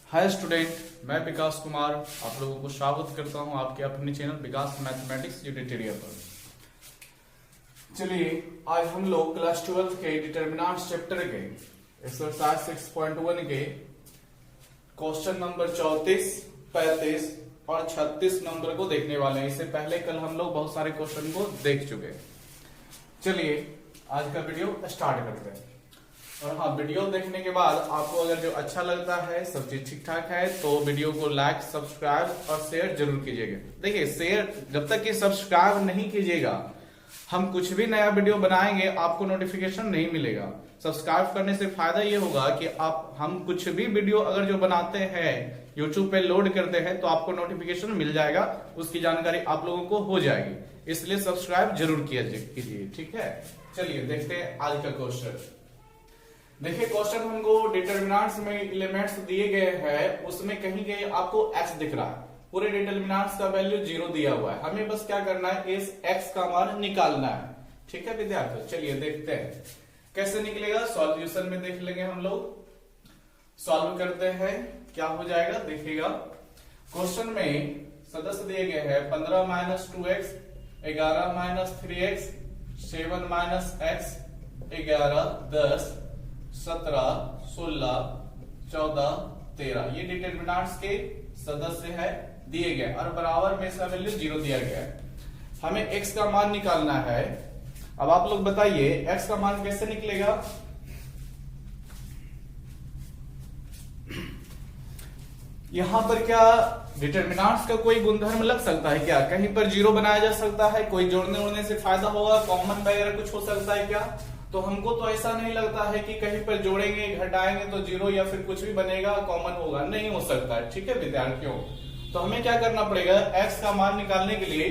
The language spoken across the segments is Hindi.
हाय स्टूडेंट, मैं विकास कुमार आप लोगों को स्वागत करता हूं आपके अपने चैनल विकास मैथमेटिक्स ट्यूटोरियल पर। चलिए आज हम लोग क्लास 12 के डिटरमिनेंट्स चैप्टर के एक्सरसाइज 6.1 के क्वेश्चन नंबर 34, 35 और 36 नंबर को देखने वाले हैं। इससे पहले कल हम लोग बहुत सारे क्वेश्चन को देख चुके हैं। चलिए आज का वीडियो स्टार्ट करते हैं। और हाँ, वीडियो देखने के बाद आपको अगर जो अच्छा लगता है, सब चीज ठीक ठाक है, तो वीडियो को लाइक, सब्सक्राइब और शेयर जरूर कीजिएगा। देखिए, शेयर जब तक कि सब्सक्राइब नहीं कीजिएगा, हम कुछ भी नया वीडियो बनाएंगे आपको नोटिफिकेशन नहीं मिलेगा। सब्सक्राइब करने से फायदा ये होगा कि हम कुछ भी वीडियो अगर जो बनाते हैं यूट्यूब पे लोड करते हैं तो आपको नोटिफिकेशन मिल जाएगा, उसकी जानकारी आप लोगों को हो जाएगी। इसलिए सब्सक्राइब जरूर कीजिए, ठीक है। चलिए देखते हैं आज का क्वेश्चन। देखिए, क्वेश्चन हमको डिटरमिनेंट्स में एलिमेंट्स दिए गए हैं, उसमें कहीं कहीं आपको x दिख रहा है। पूरे डिटरमिनेंट्स का वैल्यू 0 दिया हुआ है। हमें बस क्या करना है, इस x का मान निकालना है। ठीक है विद्यार्थियों, चलिए देखते हैं कैसे निकलेगा। सॉल्यूशन में देख लेंगे हम लोग। सॉल्व करते हैं, क्या हो जाएगा देखिएगा। क्वेश्चन में सदस्य दिए गए हैं 15 - 2x, 11 - 3x, 7 - x, 11, 10, 17, 16, 14, 13। ये डिटरमिनेंट्स के सदस्य है दिए गए और बराबर में इसका वैल्यू 0 दिया गया है। हमें x का मान निकालना है। अब आप लोग बताइए x का मान कैसे निकलेगा। यहां पर क्या डिटरमिनेंट्स का कोई गुणधर्म लग सकता है क्या? कहीं पर 0 बनाया जा सकता है? कोई जोड़ने उड़ने से फायदा होगा? कॉमन वगैरह कुछ हो सकता है क्या? तो हमको तो ऐसा नहीं लगता है कि कहीं पर जोड़ेंगे घटाएंगे तो 0 या फिर कुछ भी बनेगा कॉमन होगा, नहीं हो सकता है। ठीक है विद्यार्थियों, तो हमें क्या करना पड़ेगा, x का मान निकालने के लिए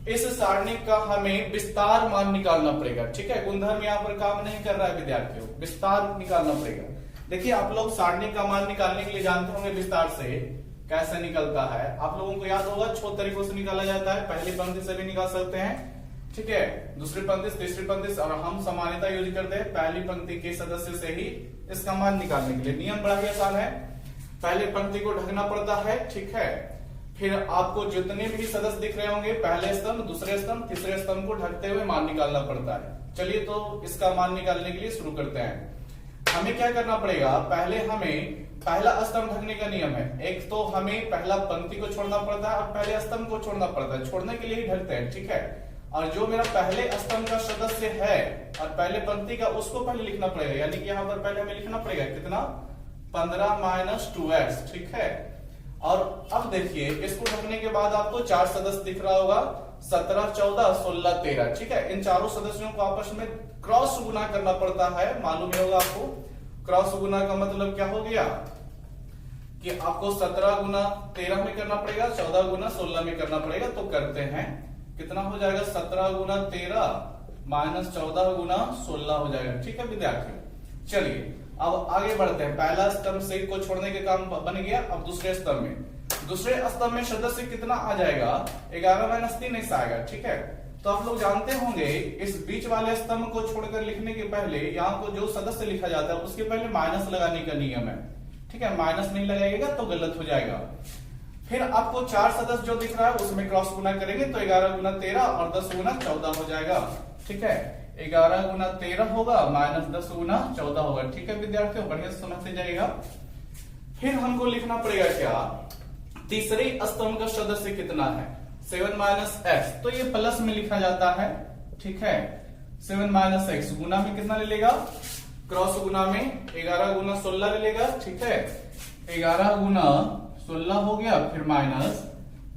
इस सारणी का हमें विस्तार मान निकालना पड़ेगा। ठीक है, गुणधर्म यहाँ पर काम नहीं कर रहा है विद्यार्थियों, विस्तार निकालना पड़ेगा। देखिए, आप लोग सारणी का मान निकालने के लिए जानते होंगे विस्तार से कैसे निकलता है। आप लोगों को याद होगा 6 तरीकों से निकाला जाता है। पहली पंक्ति से भी निकाल सकते हैं, ठीक है, दूसरी पंक्ति, तीसरी पंक्ति, और हम सामान्यता यूज करते हैं पहली पंक्ति के सदस्य से ही इसका मान निकालने के लिए। नियम बड़ा ही आसान है, पहले पंक्ति को ढकना पड़ता है, ठीक है। फिर आपको जितने भी सदस्य दिख रहे होंगे, पहले स्तंभ, दूसरे स्तंभ, तीसरे स्तंभ को ढकते हुए मान निकालना पड़ता है। चलिए तो इसका मान निकालने के लिए शुरू करते हैं। हमें क्या करना पड़ेगा, पहले हमें पहला स्तंभ ढकने का नियम है। एक तो हमें पहला पंक्ति को छोड़ना पड़ता है और पहले स्तंभ को छोड़ना पड़ता है, छोड़ने के लिए ही ढकते हैं, ठीक है। और जो मेरा पहले स्तंभ का सदस्य है और पहले पंक्ति का, उसको पहले लिखना पड़ेगा। यानी कि यहाँ पर पहले हमें लिखना पड़ेगा कितना, 15 - 2x, ठीक है। और अब देखिए, इसको ढकने के बाद आपको 4 सदस्य दिख रहा होगा, 17, 14, 16, 13, ठीक है। इन चारों सदस्यों को आपस में क्रॉस गुना करना पड़ता है, मालूम ही होगा आपको। क्रॉस गुना का मतलब क्या हो गया कि आपको 17 गुना 13 में करना पड़ेगा, 14 गुना 16 में करना पड़ेगा। तो करते हैं, कितना हो जाएगा, 17 गुना 13 - 14 गुना 16 हो जाएगा। ठीक है विद्यार्थियों, चलिए अब आगे बढ़ते हैं। पहला स्तंभ से को छोड़ने के काम बन गया। अब दूसरे स्तंभ में, दूसरे स्तंभ में सदस्य कितना आ जाएगा, 11 - 3x आएगा, ठीक है। तो आप लोग जानते होंगे इस बीच वाले स्तंभ को छोड़कर लिखने के पहले यहाँ को जो सदस्य लिखा जाता है उसके पहले माइनस लगाने का नियम है, ठीक है। माइनस नहीं लगाइएगा तो गलत हो जाएगा। फिर आपको 4 सदस्य जो दिख रहा है उसमें क्रॉस गुना करेंगे तो 11 गुना 13 और 10 गुना 14 हो जाएगा, ठीक है। 11 गुना 13 होगा माइनस 10 गुना 14 होगा, ठीक है विद्यार्थियों, बढ़िया से समझते जाइएगा। फिर हमको लिखना पड़ेगा क्या, तीसरे स्तंभ का सदस्य कितना है, 7 - x, तो ये प्लस में लिखा जाता है, ठीक है। 7 - x गुना में कितना ले लेगा, क्रॉस गुना में 11 गुना 16 ले लेगा, ठीक है। 11 गुना 16 हो गया, फिर माइनस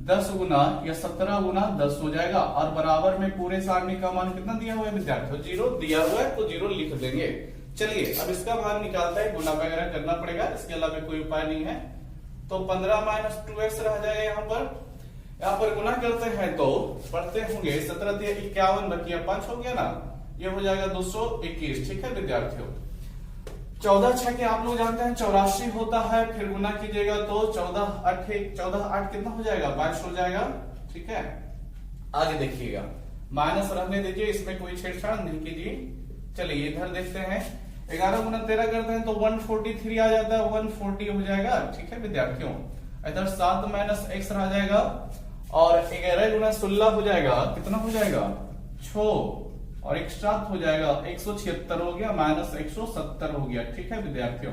10 गुना या 17 गुना 10 हो जाएगा। और बराबर में पूरे सारणी का मान कितना दिया हुआ है विद्यार्थियों, 0 दिया हुआ है, तो 0 लिख देंगे। चलिए अब इसका मान निकालता है, गुना वगैरह करना पड़ेगा, इसके अलावा कोई उपाय नहीं है। तो 15 - 2x रह जाएगा। यहाँ पर गुना करते हैं तो पढ़ते होंगे 17 × 51 बकिया 5 हो गया ना, ये हो जाएगा 221, ठीक है विद्यार्थियों। 14 6 के आप लोग जानते हैं 84 होता है, फिर गुना कीजिएगा तो 14 8 कितना हो जाएगा, 22 हो जाएगा, ठीक है। आगे देखिएगा, माइनस रहने दीजिए, इसमें कोई छेड़छाड़ नहीं कीजिए। चलिए इधर देखते हैं, 11 गुना 13 करते हैं तो 143 आ जाता है, 140 हो जाएगा। ठीक है विद्यार्थियों, इधर 7 माइनस एक्स रह जाएगा और 11 गुना 16 हो जाएगा, कितना हो जाएगा 6 और एक 7 हो जाएगा, 176 हो गया, माइनस 170 हो गया। ठीक है विद्यार्थियों,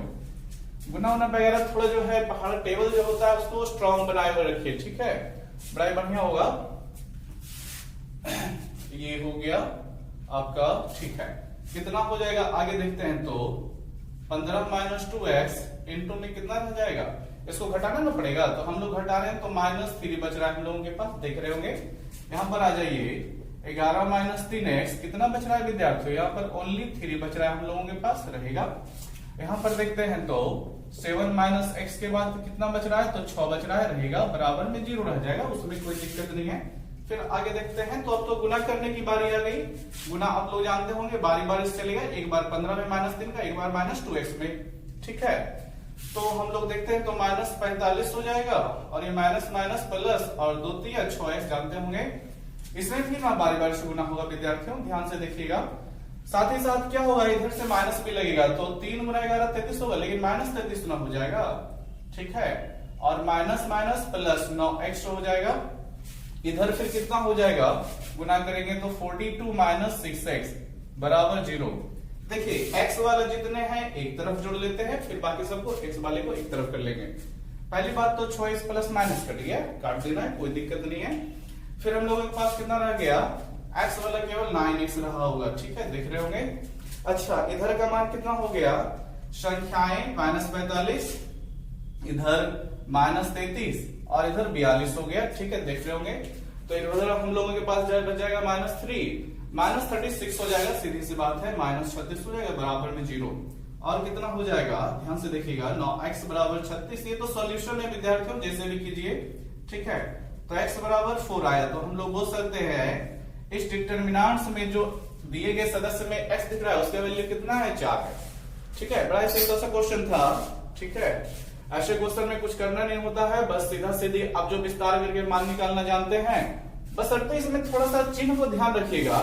गुना उना वगैरह थोड़ा जो है पहाड़ टेबल जो होता है उसको स्ट्रॉन्ग बनाए हुए रखिए। ठीक है, बड़ा बढ़िया होगा। ये हो गया आपका। ठीक है, कितना हो जाएगा आगे देखते हैं तो 15 माइनस 2x इंटू में कितना रह जाएगा, इसको घटाना ना पड़ेगा तो हम लोग घटा रहे हैं तो -3 बच रहा है हम लोगों के पास, देख रहे होंगे। यहां पर आ जाइए, 11 माइनस 3x कितना बच रहा है विद्यार्थियों, यहाँ पर ओनली 3 बच रहा है हम लोगों के पास रहेगा। यहां पर देखते हैं तो 7 माइनस x के बाद कितना बच रहा है तो 6 बच रहा है रहेगा, बराबर में 0 रह जाएगा, उसमें कोई दिक्कत नहीं है। फिर आगे देखते हैं तो अब तो गुना करने की बारी आ गई। गुना आप लोग जानते होंगे बारी बारी से चलेगा, एक बार 15 में -3 का, एक बार -2x में। ठीक है, तो हम लोग देखते हैं तो -45 हो जाएगा और ये माइनस माइनस प्लस और 2 3 6x जानते होंगे, इसमें भी ना बारी बारी से गुना होगा विद्यार्थियों, ध्यान से देखिएगा। साथ ही साथ क्या होगा, इधर से माइनस भी लगेगा तो 3 गुना 11 33 होगा, लेकिन -33 ना हो जाएगा। ठीक है, और माइनस माइनस प्लस 9x हो जाएगा। इधर फिर कितना हो जाएगा, गुना करेंगे तो 42 माइनस 6x बराबर 0। देखिए x वाला जितने हैं एक तरफ जोड़ लेते हैं, फिर बाकी सबको x वाले को एक तरफ कर लेंगे। पहली बात तो 6x प्लस माइनस कट गया, काट देना है, कोई दिक्कत नहीं है। फिर हम लोगों के पास कितना रह गया, x वाला केवल 9x रहा होगा। ठीक है, देख रहे होंगे। अच्छा, इधर का मान कितना हो गया, संख्याएं -45, इधर -33 और इधर 42 हो गया। ठीक है, देख रहे होंगे। तो इधर हम लोगों के पास बच जाएगा -3, -36 हो जाएगा, सीधी सी बात है, -36 हो जाएगा बराबर में 0। और कितना हो जाएगा, ध्यान से देखिएगा, 9x बराबर 36। ये तो सॉल्यूशन है विद्यार्थियों, जैसे भी कीजिए। ठीक है, तो x बराबर 4 आया, तो हम लोग बोल सकते हैं इस डिटरमिनेंट्स में जो दिए गए सदस्य में x दिख रहा है उसका वैल्यू कितना है, 4 है। ठीक है, बड़ा सिंपल सा क्वेश्चन था। ठीक है, ऐसे क्वेश्चन में कुछ करना नहीं होता है, बस सीधा सीधी आप जो विस्तार करके मान निकालना जानते हैं, बस अर्थात इसमें थोड़ा सा चिन्ह को ध्यान रखिएगा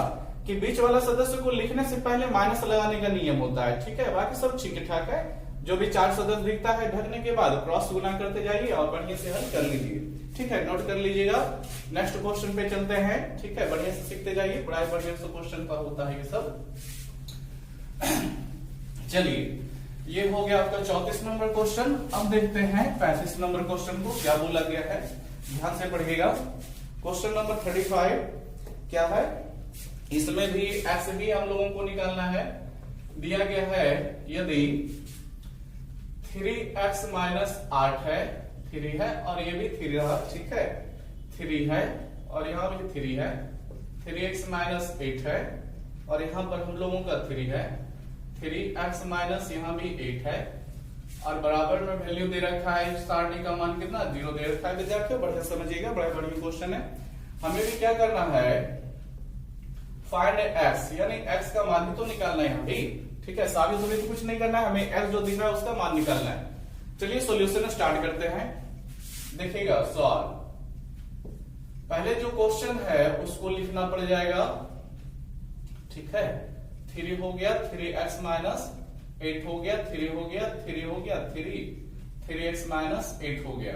कि बीच वाला सदस्य को लिखने से पहले माइनस लगाने का नियम होता है। ठीक है, बाकी सब ठीक ठाक है। जो भी 4 सदस्य दिखता है ढकने के बाद क्रॉस गुना करते जाइए और बढ़िया से हल कर लीजिए। ठीक है, नोट कर लीजिएगा। नेक्स्ट क्वेश्चन पे चलते हैं। ठीक है, बढ़िया से सीखते जाइए, बड़ा बढ़िया से क्वेश्चन का होता है ये सब। चलिए, ये हो गया आपका 34 नंबर क्वेश्चन। अब देखते हैं 35 नंबर क्वेश्चन को क्या बोला गया है, ध्यान से पढ़िएगा। क्वेश्चन नंबर 35 क्या है, इसमें भी ऐसे भी हम लोगों को निकालना है। दिया गया है यदि 3x माइनस 8 है, 3 है और ये भी 3 रहा। ठीक है, 3 है और यहां भी 3 है, 3x माइनस 8 है और यहां पर हम लोगों का 3 है, 3x माइनस यहाँ भी 8 है और बराबर में वैल्यू दे रखा है, स्टार्टिंग का मान कितना 0 दे रखा है विद्यार्थियों, बढ़िया समझिएगा, बड़ा बढ़िया क्वेश्चन है। हमें भी क्या करना है, फाइंड x, यानी x का मान ही तो निकालना है यहाँ भी। ठीक है, साबित तो कुछ नहीं करना है, हमें x जो दिख रहा है उसका मान निकालना है। चलिए सॉल्यूशन स्टार्ट करते हैं। देखिएगा सॉल्व, पहले जो क्वेश्चन है उसको लिखना पड़ जाएगा। ठीक है, 3 हो गया, 3x माइनस 8 हो गया, 3 हो गया, 3 हो गया, 3x माइनस 8 हो गया।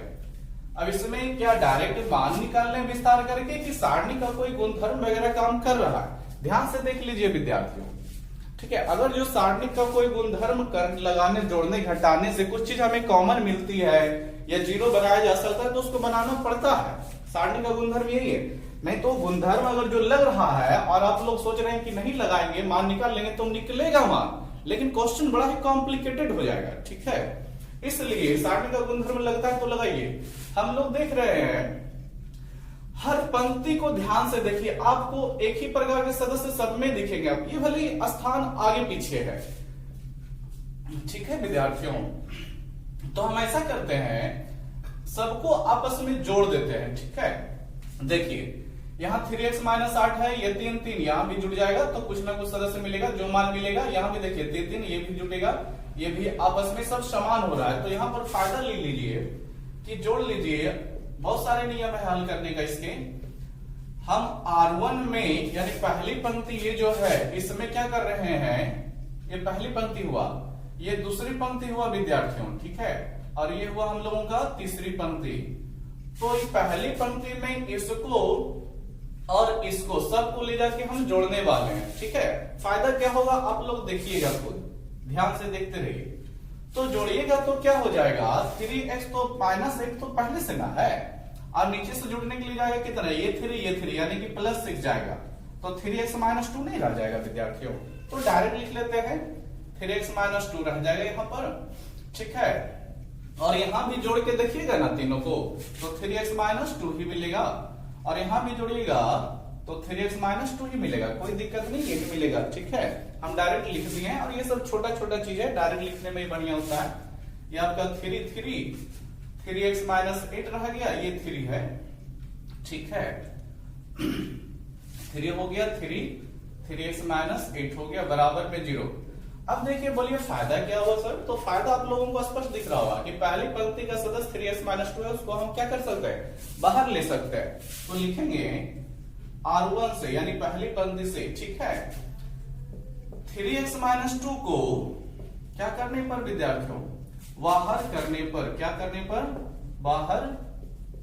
अब इसमें क्या डायरेक्ट मान निकालने विस्तार करके कि सारणी का कोई गुणधर्म वगैरह काम कर रहा है, ध्यान से देख लीजिए विद्यार्थियों। ठीक है, अगर जो सारणी का कोई गुणधर्म कर लगाने जोड़ने घटाने से कुछ चीज हमें कॉमन मिलती है या 0 बनाया जा सकता है तो उसको बनाना पड़ता है, सारणी का गुणधर्म यही है। नहीं तो गुणधर्म अगर जो लग रहा है और आप लोग सोच रहे हैं कि नहीं लगाएंगे मान निकाल लेंगे तो निकलेगा मान, लेकिन क्वेश्चन बड़ा ही कॉम्प्लिकेटेड हो जाएगा। ठीक है, इसलिए सारणी का गुणधर्म लगता है तो लगाइए। हम लोग देख रहे हैं हर पंक्ति को ध्यान से देखिए, आपको एक ही प्रकार के सदस्य सब में दिखेंगे, आप ये भले स्थान आगे पीछे है। ठीक है विद्यार्थियों, तो हम ऐसा करते हैं सबको आपस में जोड़ देते हैं। ठीक है, देखिए यहाँ 3x माइनस 8 है, ये 3 यहाँ भी जुड़ जाएगा तो कुछ ना कुछ सदस्य मिलेगा, जो मान मिलेगा। यहाँ भी देखिए 3 ये भी जुड़ेगा, ये भी आपस में सब समान हो रहा है। तो यहाँ पर फायदा ले लीजिए कि जोड़ लीजिए, बहुत सारे नियम है हल करने का इसके। हम R1 में यानी पहली पंक्ति ये जो है इसमें क्या कर रहे हैं, ये पहली पंक्ति हुआ, ये दूसरी पंक्ति हुआ विद्यार्थियों, ठीक है, और ये हुआ हम लोगों का तीसरी पंक्ति। तो ये पहली पंक्ति में इसको और इसको सबको ले जाके हम जोड़ने वाले हैं, ठीक है। फायदा क्या होगा आप लोग देखिएगा, खुद ध्यान से देखते रहिए। तो जोड़िएगा तो क्या हो जाएगा, 3x तो -1 तो पहले से ना है, और नीचे से जुड़ने के लिए जाएगा कितना, ये 3 यानी कि +6 जाएगा, तो 3x -2 नहीं रह जाएगा विद्यार्थियों। तो डायरेक्ट लिख लेते हैं 3x -2 रह जाएगा यहाँ पर, ठीक है। और यहां भी जोड़ के देखिएगा ना तीनों को, तो 3x -2 ही मिलेगा, और यहां भी जोड़िएगा तो 3x -2 ही मिलेगा, कोई दिक्कत नहीं, यही मिलेगा, ठीक है। हम डायरेक्ट लिख दिए हैं, और ये सब छोटा छोटा चीज है, डायरेक्ट लिखने में ही बढ़िया होता है। ये आपका 3x -8 रह गया, ये 3 है, ठीक है। 3 हो गया, 3x -8 हो गया, बराबर में 0। अब देखिए, बोलिए फायदा क्या हुआ सर? तो फायदा आप लोगों को स्पष्ट दिख रहा होगा कि पहली पंक्ति का सदस्य 3x -2 है, उसको हम क्या कर सकते हैं, बाहर ले सकते हैं। तो लिखेंगे R1 से, यानी पहली पंक्ति से, ठीक है। 3x -2 को क्या करने पर विद्यार्थियों, बाहर करने पर, क्या करने पर, बाहर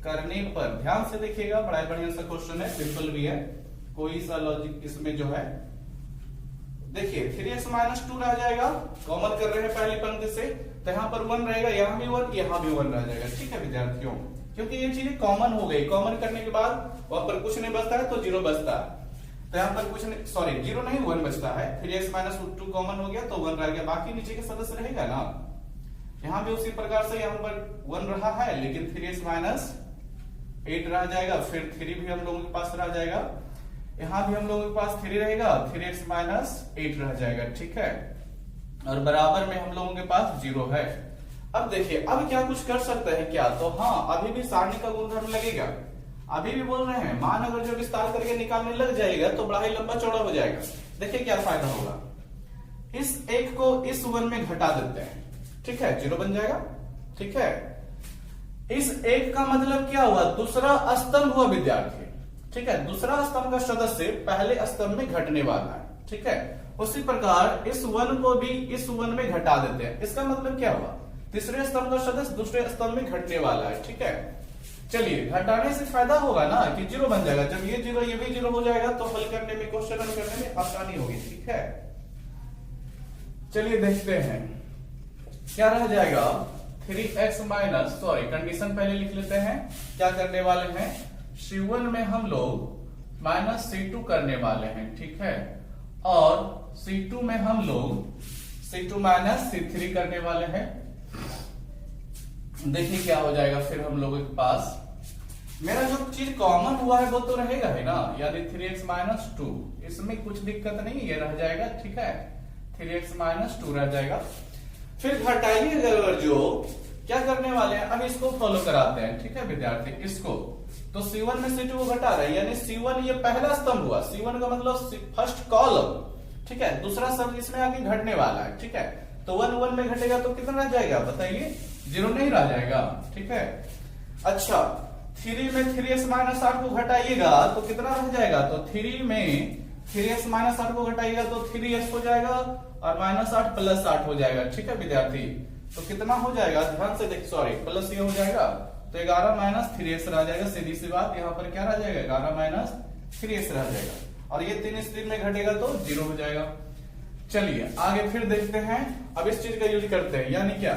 करने पर। ध्यान से देखिएगा, बड़ा बढ़िया सा क्वेश्चन है, सिंपल भी है, कोई सा लॉजिक इसमें जो है। देखिए 3x -2 रह जाएगा, कॉमन कर रहे हैं पहली पंक्ति से, तो यहाँ पर 1 रहेगा, यहाँ भी 1, यहाँ भी 1 रह जाएगा, ठीक है विद्यार्थियों। क्योंकि ये चीजें कॉमन हो गई, कॉमन करने के बाद वहां पर कुछ नहीं बचता है, तो 0 बचता है। तो यहाँ पर कुछ नहीं, सॉरी 0 नहीं 1 बचता है। 3x -2 कॉमन हो गया तो 1 रह गया, बाकी नीचे के सदस्य रहेगा ना। यहाँ भी उसी प्रकार से यहाँ पर 1 रहा है, लेकिन 3x -8 रह जाएगा, फिर 3 भी हम लोगों के पास रह जाएगा, यहां भी हम लोगों के पास 3 रहेगा, 3x -8 रह जाएगा, ठीक है। और बराबर में हम लोगों के पास 0 है। अब देखिए, अब क्या कुछ कर सकते हैं क्या, तो हाँ, अभी भी सारणी का गुणधर्म लगेगा। अभी भी बोल रहे हैं, मान अगर जो विस्तार करके निकालने लग जाएगा तो बड़ा ही लंबा चौड़ा हो जाएगा। देखिए क्या फायदा होगा, इस 1 को इस 1 में घटा देते हैं, ठीक है, 0 बन जाएगा, ठीक है। इस 1 का मतलब क्या हुआ, दूसरा स्तंभ हुआ विद्यार्थी, ठीक है। दूसरा स्तंभ का सदस्य पहले स्तंभ में घटने वाला है, ठीक है। उसी प्रकार इस 1 को भी इस 1 में घटा देते हैं, इसका मतलब क्या हुआ, तीसरे स्तंभ का सदस्य दूसरे स्तंभ में घटने वाला है, ठीक है। चलिए, घटाने से फायदा होगा ना कि 0 बन जाएगा, जब ये 0 ये भी 0 हो जाएगा तो हल करने में, क्वेश्चन हल करने में आसानी होगी, ठीक है। चलिए देखते हैं क्या रह जाएगा, 3x सॉरी कंडीशन पहले लिख लेते हैं, क्या करने वाले हैं, C1 में हम लोग -C2 करने वाले हैं, ठीक है। और C2 में हम लोग C2 -C3 करने वाले हैं। देखिए क्या हो जाएगा फिर हम लोगों के पास, मेरा जो चीज कॉमन हुआ है वो तो रहेगा है ना, यानी 3x -2, इसमें कुछ दिक्कत नहीं, ये रह जाएगा, ठीक है। 3x -2 रह जाएगा। फिर घटाइए अगर जो क्या करने वाले हैं, अब इसको फॉलो कराते हैं, ठीक है विद्यार्थी, इसको तो C1 में C2 को घटा रहे हैं, यानी C1 ये पहला स्तंभ हुआ, C1 का मतलब फर्स्ट कॉलम, ठीक है। दूसरा स्तंभ इसमें आके घटने वाला है, ठीक है। तो 1 में घटेगा तो कितना रह जाएगा बताइए, 0 नहीं रह जाएगा, ठीक है। अच्छा, 3 में 3x -8 को घटाइएगा तो कितना रह जाएगा, तो 3 में 3x -8 को घटाइएगा तो 3x हो जाएगा, और -8 + 8 हो जाएगा, ठीक है विद्यार्थी। तो कितना हो जाएगा, ध्यान से देख, सॉरी प्लस ये हो जाएगा, तो 11 - 3x रह जाएगा, सीधी सी बात, यहाँ पर क्या रह जाएगा, 11 - 3x रह जाएगा, और ये 3 इस 3 में घटेगा तो 0 हो जाएगा। चलिए आगे फिर देखते हैं, अब इस चीज का यूज करते हैं, यानी क्या,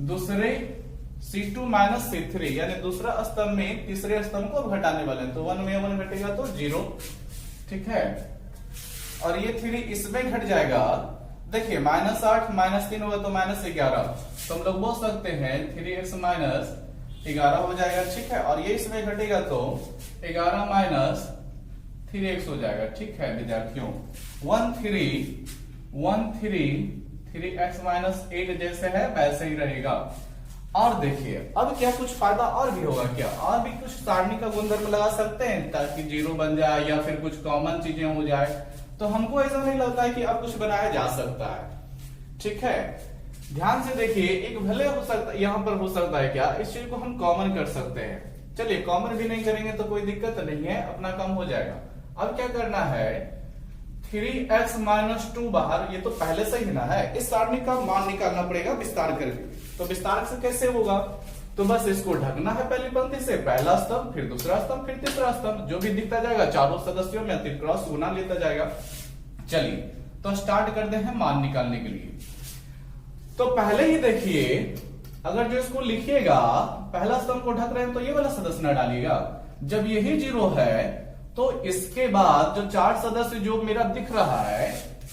दूसरे C2 - C3 यानी दूसरा स्तंभ में तीसरे स्तंभ को घटाने वाले हैं, तो 1 में 1 घटेगा तो 0, ठीक है। और ये 3 इसमें घट जाएगा, देखिए -8 -3 होगा तो -11, तो हम लोग बोल सकते हैं 3x -11 हो जाएगा, ठीक है। और ये इसमें घटेगा तो 11 - 3x हो जाएगा, ठीक है विद्यार्थियों। 3x -8 जैसे है वैसे ही रहेगा। और देखिए अब क्या कुछ फायदा और भी होगा क्या, और भी कुछ सारणी का गुणधर्म लगा सकते हैं ताकि 0 बन जाए, या फिर कुछ कॉमन चीजें हो जाए, तो हमको ऐसा नहीं लगता है कि अब कुछ बनाया जा सकता है, ठीक है। ध्यान से देखिए, एक भले हो सकता है, यहां पर हो सकता है क्या, इस चीज को हम कॉमन कर सकते हैं। चलिए कॉमन भी नहीं करेंगे तो कोई दिक्कत नहीं है, अपना काम हो जाएगा। अब क्या करना है, 3x माइनस 2 बाहर, ये तो पहले से ही ना है, इस सारणी का मान निकालना पड़ेगा विस्तार करके। तो विस्तार से कैसे होगा, तो बस इसको ढकना है पहली पंक्ति से, पहला स्तंभ, फिर दूसरा स्तंभ, फिर तीसरा स्तंभ, जो भी दिखता जाएगा चारों सदस्यों में अतिरिक्त क्रॉस गुना लेता जाएगा। चलिए तो स्टार्ट करते हैं मान निकालने के लिए। तो पहले ही देखिए, अगर जो इसको लिखिएगा पहला स्तंभ को ढक रहे हैं तो ये वाला सदस्य न डालिएगा। जब यही 0 है तो इसके बाद जो 4 सदस्य जो मेरा दिख रहा है,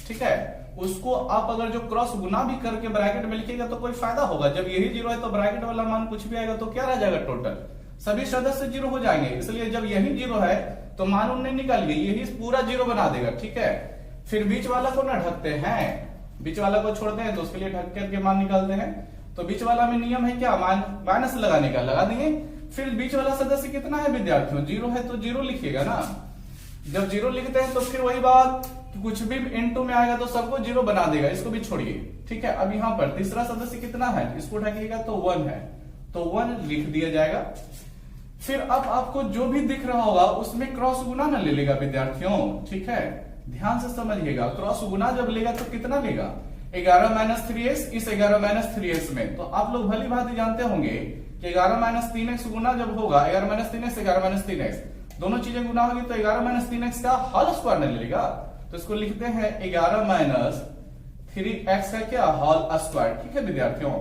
ठीक है, उसको आप अगर जो क्रॉस गुना भी करके ब्रैकेट में लिखिएगा तो कोई फायदा होगा। जब यही 0 है तो ब्रैकेट वाला मान कुछ भी आएगा तो क्या रह जाएगा, टोटल सभी सदस्य 0 हो जाएंगे। इसलिए जब यही 0 है तो मान उन नहीं निकालिए, यही पूरा 0 बना देगा, ठीक है। फिर बीच वाला को ना ढकते हैं, बीच वाला को छोड़ते हैं तो उसके लिए ढक करके मान निकालते हैं। तो बीच वाला में नियम है क्या, माइनस लगाने का, लगा दिए। फिर बीच वाला सदस्य कितना है विद्यार्थियों, 0 है तो 0 लिखिएगा ना। जब 0 लिखते हैं तो फिर वही बात, कुछ भी इनटू में आएगा तो सबको 0 बना देगा, इसको भी छोड़िए, ठीक है। अब यहाँ पर तीसरा सदस्य कितना है, इसको ढकिएगा तो 1 है, तो 1 लिख दिया जाएगा। फिर अब आपको जो भी दिख रहा होगा उसमें क्रॉस गुना ना ले लेगा विद्यार्थियों, ठीक है, ध्यान से समझिएगा। क्रॉस गुना जब लेगा तो कितना लेगा, 11 माइनस 3x, इस 11 माइनस 3x में। तो आप लोग भली भांति जानते होंगे कि 11 माइनस 3x गुना जब होगा, 11 माइनस 3x 11 माइनस 3x दोनों चीजें गुना होगी तो 11 माइनस 3x का होल स्क्वायर नहीं लेगा। तो इसको लिखते हैं 11 माइनस 3x का क्या, होल स्क्वायर, ठीक है विद्यार्थियों।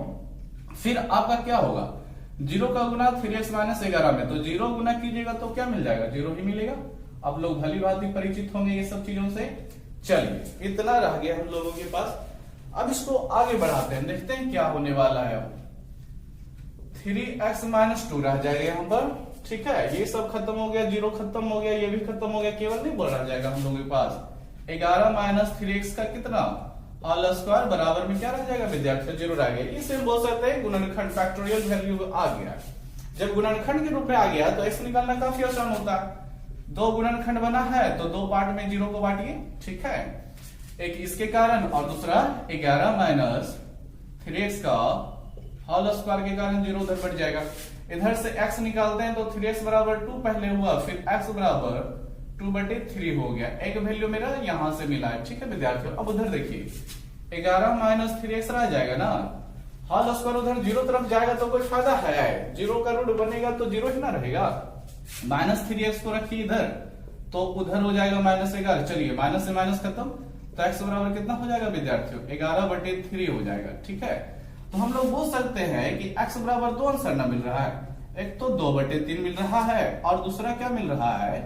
फिर आपका क्या होगा, 0 का गुना 3x माइनस 11 में, तो 0 गुना कीजिएगा तो क्या मिल जाएगा, 0 ही मिलेगा। आप लोग भली भांति परिचित होंगे ये सब चीजों से। चलिए इतना रह गया हम लोगों के पास। अब इसको आगे बढ़ाते हैं, देखते हैं क्या होने वाला है। 3x माइनस 2 रह जाएगा यहाँ पर, ठीक है। ये सब खत्म हो गया, 0 खत्म हो गया, ये भी खत्म हो गया, केवल नहीं बोल रह जाएगा हम लोगों के पास 11 माइनस 3x का कितना, होल स्क्वायर बराबर में क्या रह जाएगा विद्यार्थियों, 0 रह गया। इसे हम बोल सकते हैं गुणनखंड, फैक्टोरियल वैल्यू आ गया। जब गुणनखंड के रूप में आ गया तो x निकालना काफी आसान होता है। 2 गुणनखंड बना है तो 2 पार्ट में 0 को बांटिए, ठीक है, एक इसके कारण और दूसरा 11 माइनस 3x का होल स्क्वायर के कारण 0 उधर बढ़ जाएगा। इधर से x निकालते हैं तो 3x बराबर 2 पहले हुआ, फिर x बराबर 2/3 हो गया। एक वैल्यू मेरा यहां से मिला है, ठीक है विद्यार्थियों। अब उधर देखिए 11 माइनस 3x रह जाएगा ना, होल स्क्वायर उधर 0 तरफ जाएगा तो कोई फायदा है, 0 का रूट बनेगा तो 0 ही ना रहेगा। माइनस 3x को रखिए इधर तो उधर हो जाएगा माइनस 11। चलिए माइनस से माइनस खत्म, तो x बराबर कितना हो जाएगा विद्यार्थियों, 11/3 हो जाएगा, ठीक है। तो हम लोग बोल सकते हैं कि x बराबर 2 आंसर ना मिल रहा है, एक तो 2/3 मिल रहा है और दूसरा क्या मिल रहा है,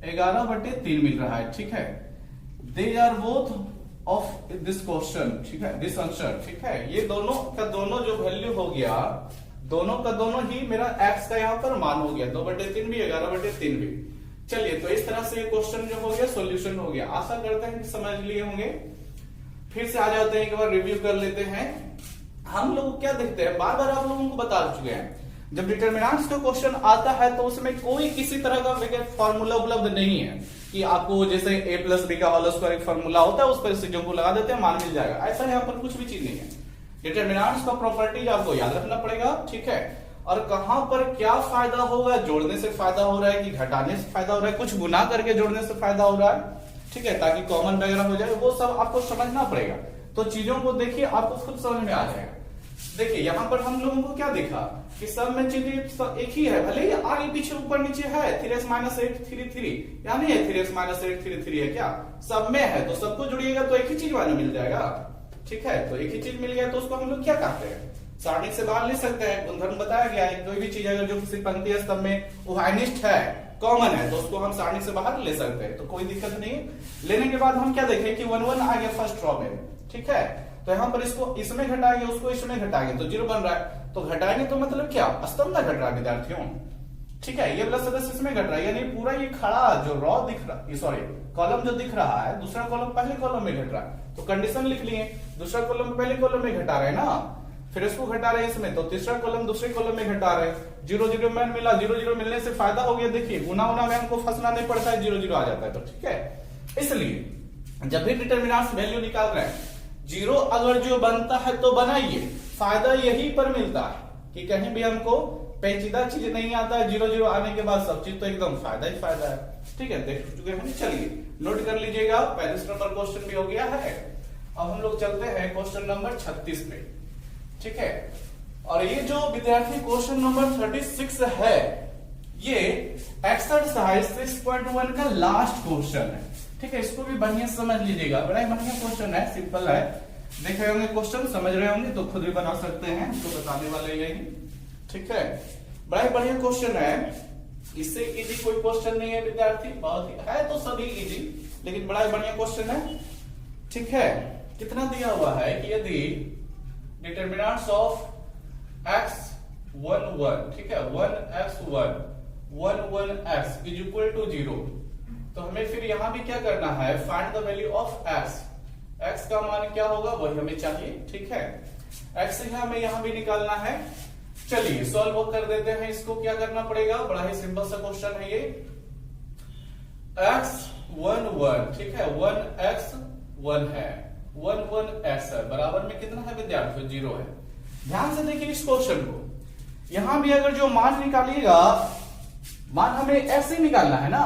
11/3 मिल रहा है, ठीक है। They are both of this question, ठीक है, दिस आंसर, ठीक है। ये दोनों का दोनों जो वैल्यू हो गया, दोनों का दोनों ही मेरा x का यहाँ पर मान हो गया, 2/3 भी 11/3 भी। चलिए तो इस तरह से क्वेश्चन जो हो गया सॉल्यूशन हो गया। आशा करते हैं कि समझ लिए होंगे। फिर से आ जाते हैं, एक बार रिव्यू कर लेते हैं। हम लोग क्या देखते हैं, बार बार आप लोगों को बता चुके हैं, जब डिटरमिनेंट्स का क्वेश्चन आता है तो उसमें कोई किसी तरह का फॉर्मूला उपलब्ध नहीं है कि आपको जैसे a प्लस बी का होल स्क्वायर एक फॉर्मूला होता है उस पर चीजों को लगा देते हैं मान मिल जाएगा, ऐसा यहाँ पर कुछ भी चीज नहीं है। डिटरमिनेंट्स का प्रॉपर्टीज आपको याद रखना पड़ेगा, ठीक है। और कहां पर क्या फायदा होगा, जोड़ने से फायदा हो रहा है कि घटाने से फायदा हो रहा है, कुछ गुना करके जोड़ने से फायदा हो रहा है, ठीक है, ताकि कॉमन वगैरह हो जाए, वो सब आपको समझना पड़ेगा। तो चीजों को देखिए, आपको खुद समझ में आ जाएगा। देखिए यहाँ पर हम लोगों को क्या देखा कि सब में चीजें एक ही है, भले ही आगे पीछे ऊपर नीचे है, 3x माइनस 8 3 या नहीं है, 3x माइनस 8 3 है क्या, सब में है, तो सबको जुड़िएगा तो एक ही चीज वाला मिल जाएगा, ठीक है। तो एक ही चीज मिल गया तो उसको हम लोग क्या कहते हैं, सारणी से बाहर ले सकते हैं। गुणधर्म बताया गया है, कोई भी चीज अगर जो किसी पंक्ति स्तंभ में उभयनिष्ठ है, कॉमन है, तो उसको हम सारणी से बाहर ले सकते हैं, तो कोई दिक्कत नहीं। लेने के बाद हम क्या देखें कि 1 1 आ गया फर्स्ट रो में, ठीक है। तो यहाँ पर इसको इसमें घटाएंगे, उसको इसमें घटाएंगे तो 0 बन रहा है। तो घटाएंगे तो मतलब क्या, स्तंभ ना घट रहा है विद्यार्थियों, ठीक है। ये वाला सदस्य इसमें घट रहा है, यानी पूरा ये खड़ा जो रॉ दिख रहा, सॉरी कॉलम जो दिख रहा है, दूसरा कॉलम पहले कॉलम में घट रहा है, तो कंडीशन लिख लिए, दूसरा कॉलम पहले कॉलम में घटा रहे हैं ना, फिर इसको घटा रहे हैं इसमें, तो तीसरा कॉलम दूसरे कॉलम में घटा रहे हैं। 0 0 में मिला, 0 0 मिलने से फायदा हो गया। देखिए गुना उना में हमको फंसना नहीं पड़ता है, 0 0 आ जाता है, तो ठीक है। इसलिए जब भी डिटरमिनेंट्स वैल्यू निकाल रहे हैं, 0 अगर जो बनता है तो बनाइए, फायदा यही पर मिलता है कि कहीं भी हमको पेचीदा चीज नहीं आता है, 0 0 आने के बाद सब चीज तो एकदम फायदा ही फायदा है, ठीक है, देख चुके हैं। चलिए नोट कर लीजिएगा, 35 नंबर क्वेश्चन भी हो गया है। अब हम लोग चलते हैं क्वेश्चन नंबर 36 पे, ठीक है। और ये जो विद्यार्थी क्वेश्चन नंबर 36 है, ये एक्सरसाइज 6.1 का लास्ट क्वेश्चन है, ठीक है। इसको भी बढ़िया समझ लीजिएगा, बड़ा ही बढ़िया क्वेश्चन है, सिंपल है। देख रहे होंगे क्वेश्चन, समझ रहे होंगे तो खुद भी बना सकते हैं, तो बताने वाले यही, ठीक है। बड़ा ही बढ़िया क्वेश्चन है, इससे इजी कोई क्वेश्चन नहीं है विद्यार्थी, बहुत ही है तो सभी इजी, लेकिन बड़ा ही बढ़िया क्वेश्चन है, ठीक है। कितना दिया हुआ है कि यदि डिटरमिनेंट्स ऑफ x1 ठीक है, 1x1 1 इज इक्वल टू 0, तो हमें फिर यहां भी क्या करना है, find the value of x का मान क्या होगा वही हमें चाहिए, ठीक है। x हमें यहां भी निकालना है। चलिए सॉल्व कर देते हैं इसको। क्या करना पड़ेगा, बड़ा ही सिंपल सा क्वेश्चन है ये। x1 ठीक है, 1x1 है, 1x है, बराबर में कितना है विद्यार्थियों, 0 है। ध्यान से देखिए इस क्वेश्चन को, यहां भी अगर जो मान निकालिएगा, मान हमें ऐसे ही निकालना है ना।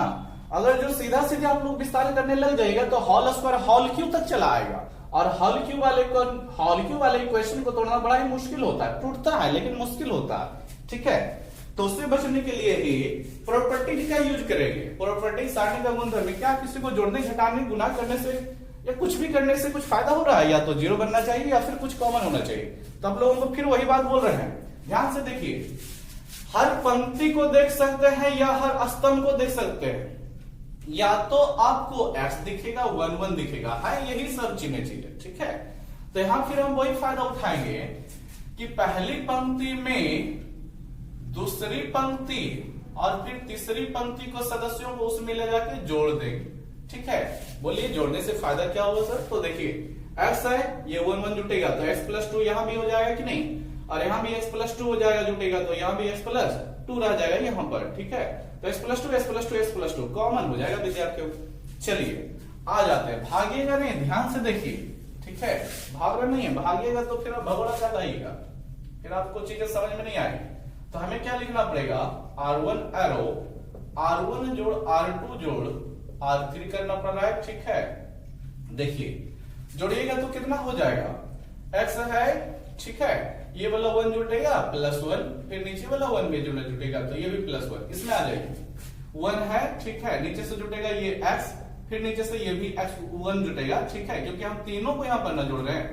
अगर जो सीधा सीधा आप लोग विस्तार करने लग जाएगा तो होल स्क्वायर होल क्यूब तक चला आएगा, और होल क्यूब वाले इक्वेशन को तोड़ना बड़ा ही मुश्किल होता है, टूटता है लेकिन मुश्किल होता है, ठीक है। तो उससे बचने के लिए ही प्रॉपर्टी का यूज करेंगे। प्रॉपर्टी सारणी का गुणधर्म, क्या किसी को जोड़ने घटाने गुना करने से या कुछ भी करने से कुछ फायदा हो रहा है, या तो 0 बनना चाहिए या फिर कुछ कॉमन होना चाहिए। तो आप लोगों को फिर वही बात बोल रहे हैं, ध्यान से देखिए। हर पंक्ति को देख सकते हैं या हर स्तंभ को देख सकते हैं, या तो आपको x दिखेगा, 1 दिखेगा, है यही सब चीजें, ठीक है। तो यहां फिर हम वही फायदा उठाएंगे कि पहली पंक्ति में दूसरी पंक्ति और फिर तीसरी पंक्ति को सदस्यों को उसमें ले जाके जोड़ देंगे, ठीक है। बोलिए जोड़ने से फायदा क्या होगा सर, तो देखिए x है, ये 1 जुटेगा तो x+2 यहां भी हो जाएगा कि नहीं, और यहां भी x+2 हो जाएगा जुटेगा, तो यहां भी x+2 रह जाएगा यहां पर, ठीक है। तो x+2 कॉमन हो जाएगा विद्यार्थियों। चलिए आ जाते हैं, भागिएगा नहीं, ध्यान से देखिए, ठीक है। भागना नहीं है, भागिएगा तो फिर आप भगोड़ा क्या लाइएगा, फिर आपको चीजें समझ में नहीं आएगी। तो हमें क्या लिखना पड़ेगा, R1 एरो, R1 जोड़ R2 जोड़ R3 करना पड़ रहा है, ठीक है। देखिए जोड़िएगा तो कितना हो जाएगा, x है, ठीक है, ये वाला 1 जुटेगा +1, फिर नीचे वाला 1 भी जुटेगा तो ये भी +1, इसमें आ जाएगी 1 है, ठीक है। नीचे से जुटेगा ये x, फिर नीचे से ये भी x1 जुटेगा, ठीक है, क्योंकि हम तीनों को यहाँ पर ना जोड़ रहे हैं,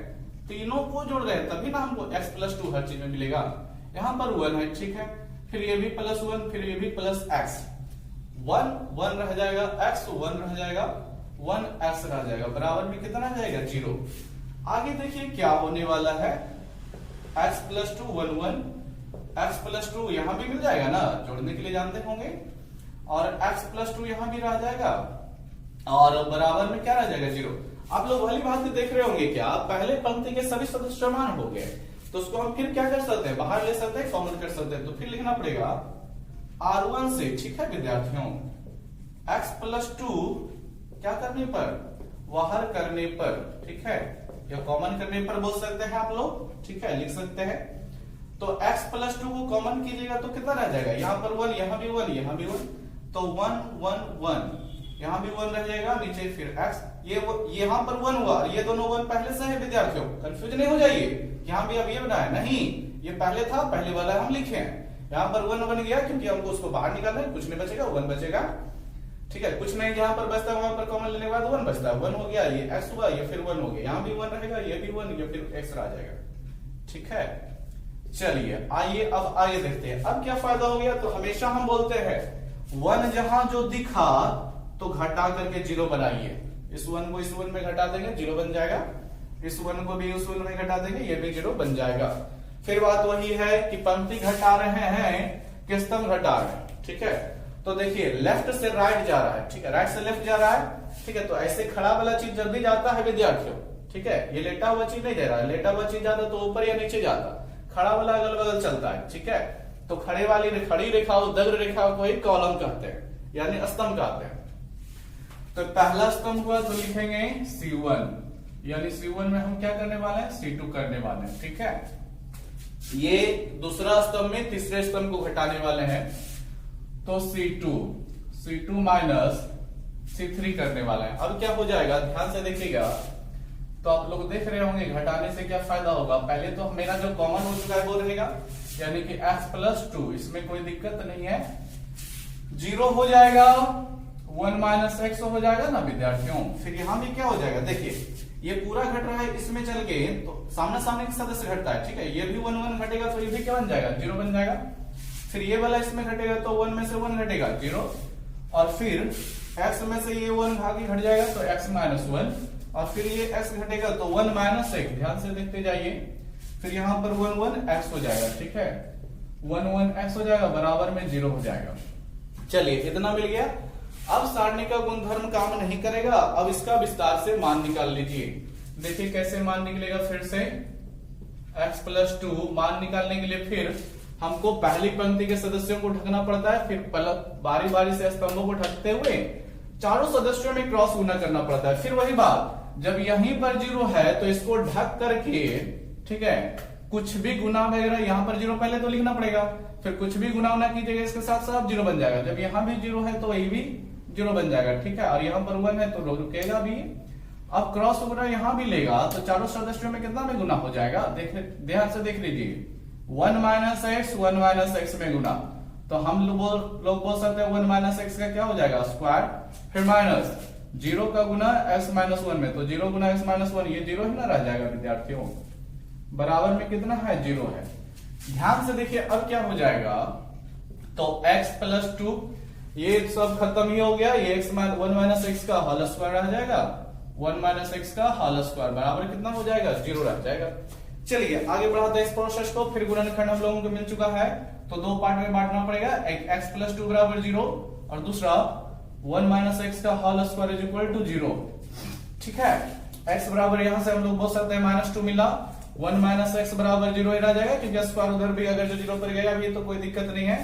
तीनों को जोड़ रहे हैं तभी ना हमको x+2 हर चीज में मिलेगा। यहाँ पर 1 है, ठीक है, फिर ये भी +1, फिर ये भी +x, 1 रह जाएगा, x 1 रह जाएगा, 1x रह जाएगा, बराबर में कितना रह जाएगा, 0। आगे देखिए क्या होने वाला है, x+2 1 x+2 यहां भी मिल जाएगा ना, जोड़ने के लिए जानते होंगे, और x+2 यहां भी रह जाएगा, और बराबर में क्या रह जाएगा, 0। आप लोग वाली बात देख रहे होंगे, क्या पहले पंक्ति के सभी सदस्य समान हो गए, तो उसको हम फिर क्या कर सकते हैं, बाहर ले सकते हैं, कॉमन कर सकते हैं। तो फिर लिखना पड़ेगा R1 से, ठीक है विद्यार्थियों, x+2 क्या करने पर, बाहर करने पर, ठीक है, या कॉमन करने पर बोल सकते हैं आप लोग, ठीक है, लिख सकते हैं। तो x+2 को कॉमन कीजिएगा तो कितना रह जाएगा, यहाँ पर 1, यहाँ भी 1, यहाँ भी 1, तो 1 1 1, यहाँ भी 1 रह जाएगा, नीचे फिर x, ये यहाँ पर 1 हुआ, ये दोनों 1 पहले से है विद्यार्थियों, कंफ्यूज नहीं हो जाइए। यहाँ भी अब ये बनाया नहीं, ये पहले था, पहले वाला हम लिखे हैं, यहाँ पर 1 बन गया क्योंकि हमको उसको बाहर निकालना है, कुछ नहीं बचेगा, 1 बचेगा, ठीक है। कुछ नहीं जहां पर बचता है वहां पर कॉमन लेने के बाद 1 बचता है, 1 हो गया, ये x हुआ, ये फिर 1 हो गया, यहाँ भी 1 रहेगा, ये भी 1, ये फिर x रह जाएगा, ठीक है। चलिए आइए अब आगे देखते हैं, अब क्या फायदा हो गया। तो हमेशा हम बोलते हैं 1 जहां जो दिखा तो घटा करके 0 बनाइए, इस 1 को इस 1 में घटा देंगे 0 बन जाएगा, इस 1 को भी उस 1 में घटा देंगे, ये भी 0 बन जाएगा। फिर बात वही है कि पंक्ति घटा रहे हैं कि स्तंभ घटा रहे हैं, ठीक है। तो देखिए लेफ्ट से राइट जा रहा है, ठीक है, राइट से लेफ्ट जा रहा है, ठीक है। तो ऐसे खड़ा वाला चीज जब भी जाता है विद्यार्थियों, ठीक है, ये लेटा हुआ चीज नहीं दे रहा है, लेटा हुआ चीज जाता तो ऊपर या नीचे जाता, खड़ा वाला अगल बगल चलता है, ठीक है। तो खड़े वाली खड़ी रेखाओं, दग्र रेखाओं को ही कॉलम कहते हैं, यानी स्तंभ कहते हैं। तो पहला स्तंभ हुआ तो लिखेंगे C1, यानी C1 में हम क्या करने वाले हैं, C2 करने वाले हैं, ठीक है। ये दूसरा स्तंभ में तीसरे स्तंभ को घटाने वाले हैं, तो C2 माइनस C3 करने वाला है। अब क्या हो जाएगा, ध्यान से देखिएगा, तो आप लोग देख रहे होंगे घटाने से क्या फायदा होगा। पहले तो मेरा जो कॉमन हो चुका है वो रहेगा, यानी कि x+2, इसमें कोई दिक्कत नहीं है, 0 हो जाएगा, 1 - x हो जाएगा ना विद्यार्थियों। फिर यहां भी क्या हो जाएगा, देखिए ये पूरा घट रहा है, इसमें चल के तो सामने सामने के सदस्य घटता है, ठीक है, ये भी 1 1 घटेगा तो ये भी क्या बन जाएगा, 0 बन जाएगा। फिर ये वाला इसमें घटेगा तो 1 में से 1 घटेगा, 0, और फिर x में से ये 1 भागी घट जाएगा तो x - 1, और फिर ये x घटेगा तो 1 - x, ध्यान से देखते जाइए, फिर यहां पर 1 1 x हो जाएगा, ठीक है, 1 1 x हो जाएगा, बराबर में 0 हो जाएगा। चलिए इतना मिल गया। अब सारणी का गुणधर्म काम नहीं करेगा, अब इसका विस्तार से मान निकाल लीजिए। देखिए कैसे मान निकलेगा, फिर से x+2 मान निकालने के लिए फिर हमको पहली पंक्ति के सदस्यों को ढकना पड़ता है, फिर बारी बारी से स्तंभों को ढकते हुए चारों सदस्यों में क्रॉस गुना करना पड़ता है। फिर वही बात, जब यहीं पर 0 है तो इसको ढक करके, ठीक है, कुछ भी गुना वगैरह, यहां पर 0 पहले तो लिखना पड़ेगा, फिर कुछ भी गुना उना कीजिएगा इसके साथ साथ 0 बन जाएगा। जब यहां भी 0 है तो वही भी 0 बन जाएगा, ठीक है, और यहां पर 1 है तो रुकेगा भी। अब क्रॉस गुना यहां भी लेगा तो चारों सदस्यों में कितना में गुना हो जाएगा, ध्यान से देख लीजिए, 1 - x में गुना, तो हम लोग बोल सकते हैं 1 - x का क्या हो जाएगा, स्क्वायर, फिर माइनस 0 का गुना x - 1 में, तो 0 गुना x - 1, ये 0 ही ना रह जाएगा विद्यार्थियों, बराबर में कितना है, 0 है। ध्यान से देखिए अब क्या हो जाएगा, तो x+2 ये सब खत्म ही हो गया, ये 1 - x का होल स्क्वायर रह जाएगा, 1 - x का होल स्क्वायर बराबर कितना हो जाएगा, 0 रह जाएगा। चलिए आगे बढ़ाते हैं इस प्रोसेस को। फिर गुणनखंड हम लोगों को मिल चुका है, तो दो पार्ट में बांटना पड़ेगा, एक x+2 बराबर 0 और दूसरा 1 - x का whole square is equal to 0, ठीक है। x बराबर यहां से हम लोग बोल सकते हैं -2 मिला, 1 - x बराबर 0 ही रह जाएगा, क्योंकि स्क्वायर उधर भी अगर जो 0 पर गया अभी तो कोई दिक्कत नहीं है।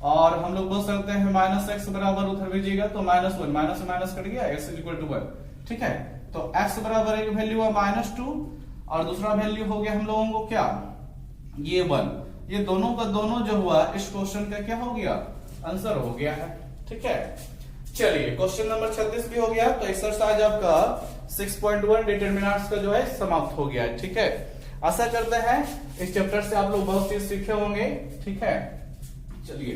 और हम लोग बोल सकते हैं -x बराबर उधर भेजिएगा तो -1, माइनस से माइनस कट गया, x इज इक्वल टू 1, ठीक है। तो x बराबर एक वैल्यू है -2 और दूसरा वैल्यू हो गया हम लोगों को क्या, ये 1, ये दोनों का दोनों जो हुआ इस क्वेश्चन का क्या हो गया, आंसर हो गया है, ठीक है। चलिए क्वेश्चन नंबर 36 भी हो गया, तो एक्सरसाइज आपका 6.1 डिटरमिनेंट्स का जो है समाप्त हो गया है, ठीक है। आशा करते हैं इस चैप्टर से आप लोग बहुत चीज सीखे होंगे, ठीक है। चलिए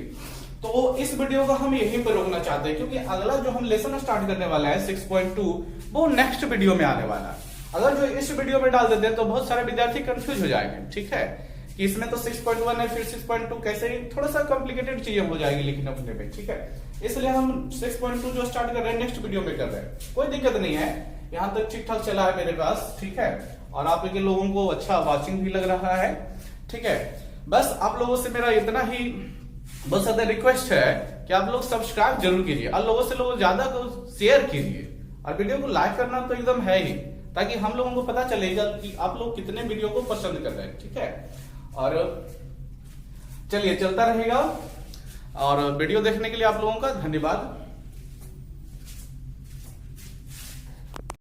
तो इस वीडियो को हम यहीं पर रोकना चाहते हैं, क्योंकि अगला जो हम लेसन स्टार्ट करने वाला है 6.2 वो नेक्स्ट वीडियो में आने वाला है। अगर जो इस वीडियो में डाल देते हैं तो बहुत सारे विद्यार्थी कंफ्यूज हो जाएंगे, ठीक है, कि इसमें तो 6.1 है फिर 6.2 कैसे, थोड़ा सा कॉम्प्लिकेटेड चीजें हो जाएगी लिखने अपने में, ठीक है। इसलिए हम 6.2 जो स्टार्ट कर रहे हैं नेक्स्ट वीडियो में कर रहे हैं, कोई दिक्कत नहीं है, यहां तक ठीक ठाक चला है मेरे पास, ठीक है, और आप के लोगों को अच्छा वाचिंग भी लग रहा है, ठीक है। बस आप लोगों से मेरा इतना ही बहुत ज्यादा रिक्वेस्ट है कि आप लोग सब्सक्राइब जरूर कीजिए और लोगों से ज्यादा को शेयर कीजिए, और वीडियो को लाइक करना तो एकदम है ही, ताकि हम लोगों को पता चलेगा कि आप लोग कितने वीडियो को पसंद कर रहे हैं, ठीक है। और चलिए चलता रहेगा, और वीडियो देखने के लिए आप लोगों का धन्यवाद।